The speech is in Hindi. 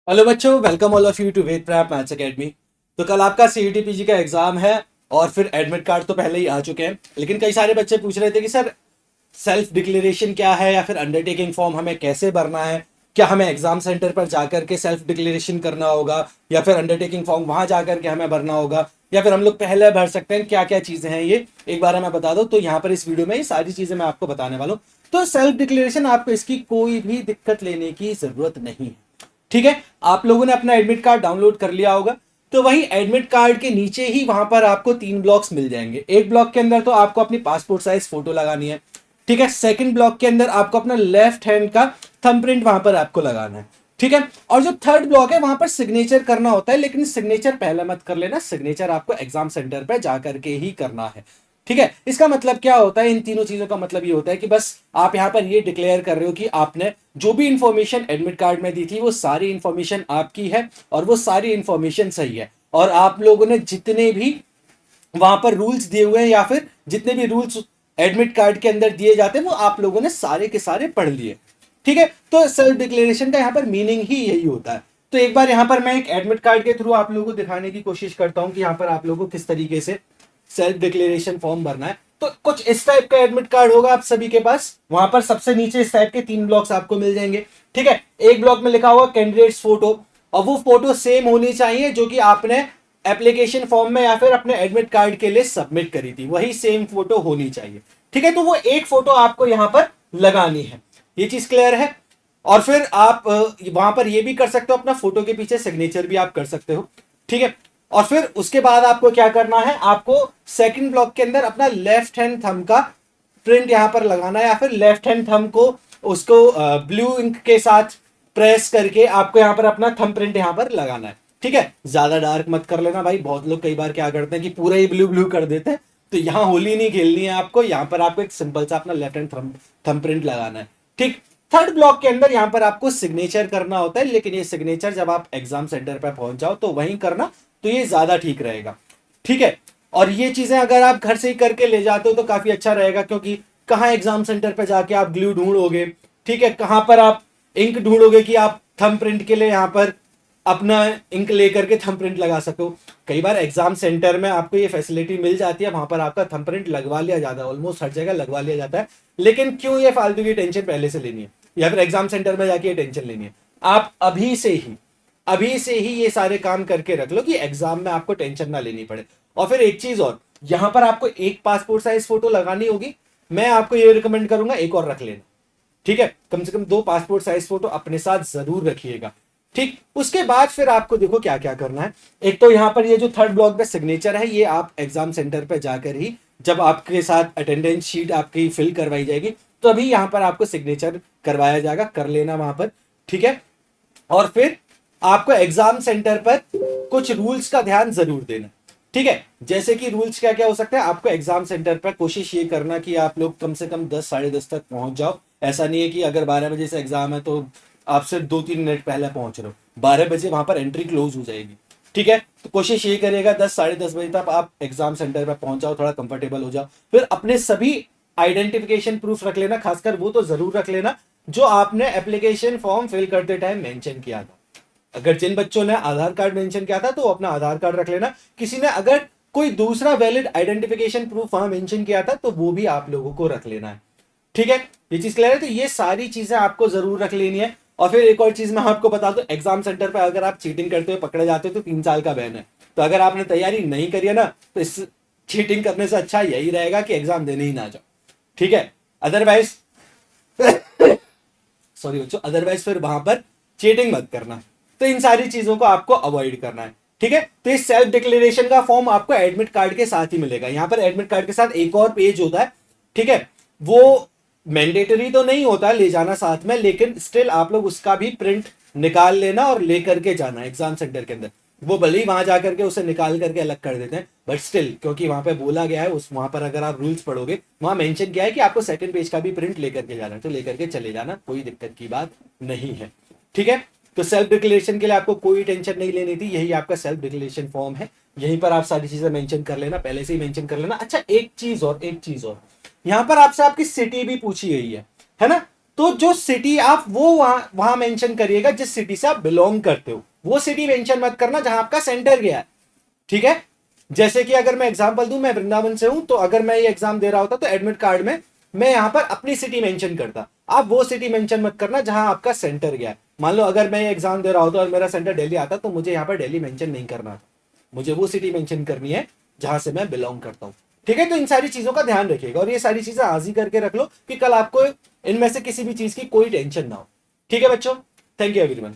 हेलो बच्चों, welcome all of you to Ved prep maths academy. तो कल आपका सीईटी पीजी का एग्जाम है और फिर एडमिट कार्ड तो पहले ही आ चुके हैं, लेकिन कई सारे बच्चे पूछ रहे थे कि सर सेल्फ डिक्लेरेशन क्या है या फिर अंडरटेकिंग फॉर्म हमें कैसे भरना है। क्या हमें एग्जाम सेंटर पर जाकर के सेल्फ डिक्लेरेशन करना होगा या फिर अंडरटेकिंग फॉर्म वहां जाकर के हमें भरना होगा या फिर हम लोग पहले भर सकते हैं। क्या क्या चीजें हैं ये एक बार हमें बता दो। तो यहाँ पर इस वीडियो में ये सारी चीजें मैं आपको बताने वाला हूँ। तो सेल्फ डिक्लेरेशन आपको इसकी कोई भी दिक्कत लेने की जरूरत नहीं है। ठीक है, आप लोगों ने अपना एडमिट कार्ड डाउनलोड कर लिया होगा। तो वही एडमिट कार्ड के नीचे ही वहां पर आपको 3 ब्लॉक्स मिल जाएंगे। एक ब्लॉक के अंदर तो आपको अपनी पासपोर्ट साइज फोटो लगानी है। ठीक है, सेकंड ब्लॉक के अंदर आपको अपना लेफ्ट हैंड का थंबप्रिंट वहां पर आपको लगाना है। ठीक है, और जो थर्ड ब्लॉक है वहां पर सिग्नेचर करना होता है, लेकिन सिग्नेचर पहले मत कर लेना, सिग्नेचर आपको एग्जाम सेंटर पर जाकर के ही करना है। ठीक है, इसका मतलब क्या होता है, इन तीनों चीजों का मतलब ये होता है कि बस आप यहां पर ये डिक्लेयर कर रहे हो कि आपने जो भी इंफॉर्मेशन एडमिट कार्ड में दी थी वो सारी इंफॉर्मेशन आपकी है और वो सारी इंफॉर्मेशन सही है। और आप लोगों ने जितने भी वहां पर रूल्स दिए हुए हैं या फिर जितने भी रूल्स एडमिट कार्ड के अंदर दिए जाते हैं वो आप लोगों ने सारे के सारे पढ़ लिए। ठीक है, तो सेल्फ डिक्लेरेशन का यहाँ पर मीनिंग ही यही होता है। तो एक बार यहाँ पर मैं एक एडमिट कार्ड के थ्रू आप लोगों को दिखाने की कोशिश करता हूँ कि यहाँ पर आप लोगों को किस तरीके से सेल्फ डिक्लेरेशन फॉर्म भरना है। तो कुछ इस टाइप का एडमिट कार्ड होगा आप सभी के पास। वहां पर सबसे नीचे इस टाइप के 3 ब्लॉक्स आपको मिल जाएंगे। ठीक है, एक ब्लॉक में लिखा हुआ कैंडिडेट्स फोटो, और वो फोटो सेम होनी चाहिए जो कि आपने एप्लीकेशन फॉर्म में या फिर अपने एडमिट कार्ड के लिए सबमिट करी थी, वही सेम फोटो होनी चाहिए। ठीक है, तो वो एक फोटो आपको यहां पर लगानी है। ये चीज क्लियर है। और फिर आप वहां पर ये भी कर सकते हो, अपना फोटो के पीछे सिग्नेचर भी आप कर सकते हो। ठीक है, और फिर उसके बाद आपको क्या करना है, आपको सेकंड ब्लॉक के अंदर अपना लेफ्ट हैंड थंब का प्रिंट यहां पर लगाना है, या फिर लेफ्ट हैंड थंब को उसको ब्लू इंक के साथ प्रेस करके आपको यहां पर अपना थंब प्रिंट यहां पर लगाना है। ठीक है, ज्यादा डार्क मत कर लेना भाई, बहुत लोग कई बार क्या करते हैं कि पूरा ही ब्लू ब्लू कर देते हैं। तो यहां होली नहीं खेलनी है आपको, यहां पर आपको एक सिंपल सा अपना लेफ्ट हैंड थंब प्रिंट लगाना है। ठीक, थर्ड ब्लॉक के अंदर यहां पर आपको सिग्नेचर करना होता है, लेकिन ये सिग्नेचर जब आप एग्जाम सेंटर पर पहुंच जाओ तो वहीं करना, तो ये ज्यादा ठीक रहेगा। ठीक है, और ये चीजें अगर आप घर से ही करके ले जाते हो तो काफी अच्छा रहेगा, क्योंकि कहाँ एग्जाम सेंटर पर जाके आप ग्लू ढूंढोगे। ठीक है, कहां पर आप इंक ढूंढोगे कि आप थंब प्रिंट के लिए यहां पर अपना इंक लेकर के थंब प्रिंट लगा सको। कई बार एग्जाम सेंटर में आपको ये फैसिलिटी मिल जाती है, वहां पर आपका थंब प्रिंट लगवा लिया जाता है, ऑलमोस्ट हर जगह लगवा लिया जाता है। लेकिन क्यों ये फालतू की टेंशन पहले से लेनी है या फिर एग्जाम सेंटर में जाके ये टेंशन लेनी है। आप अभी से ही ये सारे काम करके रख लो कि एग्जाम में आपको टेंशन ना लेनी पड़े। और फिर एक चीज और, यहां पर आपको एक पासपोर्ट साइज फोटो लगानी होगी। मैं आपको ये रिकमेंड करूंगा एक और रख लेना। ठीक है, कम से कम 2 पासपोर्ट साइज फोटो अपने साथ जरूर रखिएगा। ठीक, उसके बाद फिर आपको देखो क्या क्या करना है। एक तो यहां पर ये जो थर्ड ब्लॉक पे सिग्नेचर है, ये आप एग्जाम सेंटर पे जाकर ही, जब आपके साथ अटेंडेंस शीट आपकी फिल करवाई जाएगी तो अभी यहां पर आपको सिग्नेचर करवाया जाएगा, कर लेना वहां पर। ठीक है, और फिर आपको एग्जाम सेंटर पर कुछ रूल्स का ध्यान जरूर देना। ठीक है, जैसे कि रूल्स क्या क्या हो सकते हैं, आपको एग्जाम सेंटर पर कोशिश ये करना कि आप लोग कम से कम 10 साढ़े 10 तक पहुंच जाओ। ऐसा नहीं है कि अगर 12 बजे से एग्जाम है तो आप सिर्फ 2 3 मिनट पहले पहुंच रहे हो, 12 बजे वहां पर एंट्री क्लोज हो जाएगी। ठीक है, तो कोशिश ये करिएगा 10 साढ़े 10 बजे तक आप एग्जाम सेंटर पर पहुंच जाओ, थोड़ा कंफर्टेबल हो जाओ। फिर अपने सभी आइडेंटिफिकेशन प्रूफ रख लेना, खासकर वो तो जरूर रख लेना जो आपने एप्लीकेशन फॉर्म फिल करते टाइम मेंशन किया था। अगर जिन बच्चों ने आधार कार्ड मेंशन किया था तो अपना आधार कार्ड रख लेना। किसी ने अगर कोई दूसरा वैलिड आइडेंटिफिकेशन प्रूफ वहां मेंशन किया था तो वो भी आप लोगों को रख लेना है। ठीक है, ये चीज क्लियर है। तो ये सारी चीजें आपको जरूर रख लेनी है। और फिर एक और चीज मैं आपको बता दूं, एग्जाम सेंटर पर अगर आप चीटिंग करते हुए पकड़े जाते हो तो 3 साल का बैन है। तो अगर आपने तैयारी नहीं करी है ना, तो इस चीटिंग करने से अच्छा यही रहेगा कि एग्जाम देने ही ना जाओ। ठीक है, अदरवाइज सॉरी बच्चों, अदरवाइज फिर वहां पर चीटिंग मत करना। तो इन सारी चीजों को आपको अवॉइड करना है। ठीक है, तो इस सेल्फ डिक्लेरेशन का फॉर्म आपको एडमिट कार्ड के साथ ही मिलेगा। यहां पर एडमिट कार्ड के साथ एक और पेज होता है। ठीक है, वो मैंडेटरी तो नहीं होता ले जाना साथ में, लेकिन स्टिल आप लोग उसका भी प्रिंट निकाल लेना और लेकर के जाना एग्जाम सेंटर के अंदर। वो भले ही वहां जाकर के उसे निकाल करके अलग कर देते हैं, बट स्टिल क्योंकि वहां पे बोला गया है, उस वहां पर अगर आप रूल्स पढ़ोगे वहां मेंशन किया है कि आपको सेकंड पेज का भी प्रिंट लेकर के जाना है, तो लेकर के चले जाना, कोई दिक्कत की बात नहीं है। ठीक है, तो सेल्फ डिक्लेरेशन के लिए आपको कोई टेंशन नहीं लेनी थी, यही आपका सेल्फ डिक्लेरेशन फॉर्म है। यहीं पर आप सारी चीजें मेंशन कर लेना, पहले से ही मेंशन कर लेना। अच्छा, एक चीज और, यहाँ पर आपसे आपकी सिटी भी पूछी गई है ना। तो जो सिटी आप वो वहां मेंशन करिएगा जिस सिटी से आप बिलोंग करते हो, वो सिटी मेंशन मत करना जहां आपका सेंटर गया है, ठीक है। जैसे कि अगर मैं एग्जांपल दूं, मैं वृंदावन से हूं, तो अगर मैं ये एग्जाम दे रहा होता तो एडमिट कार्ड में मैं यहां पर अपनी सिटी मेंशन करता। आप वो सिटी मेंशन मत करना जहां आपका सेंटर गया है। मान लो अगर मैं ये एग्जाम दे रहा होता और मेरा सेंटर दिल्ली आता, तो मुझे यहाँ पर दिल्ली मेंशन नहीं करना था, मुझे वो सिटी मेंशन करनी है जहां से मैं बिलोंग करता हूँ, ठीक है। तो इन सारी चीजों का ध्यान रखिएगा और ये सारी चीजें आज ही करके रख लो कि कल आपको इनमें से किसी भी चीज की कोई टेंशन ना हो, ठीक है बच्चों। Thank you everyone.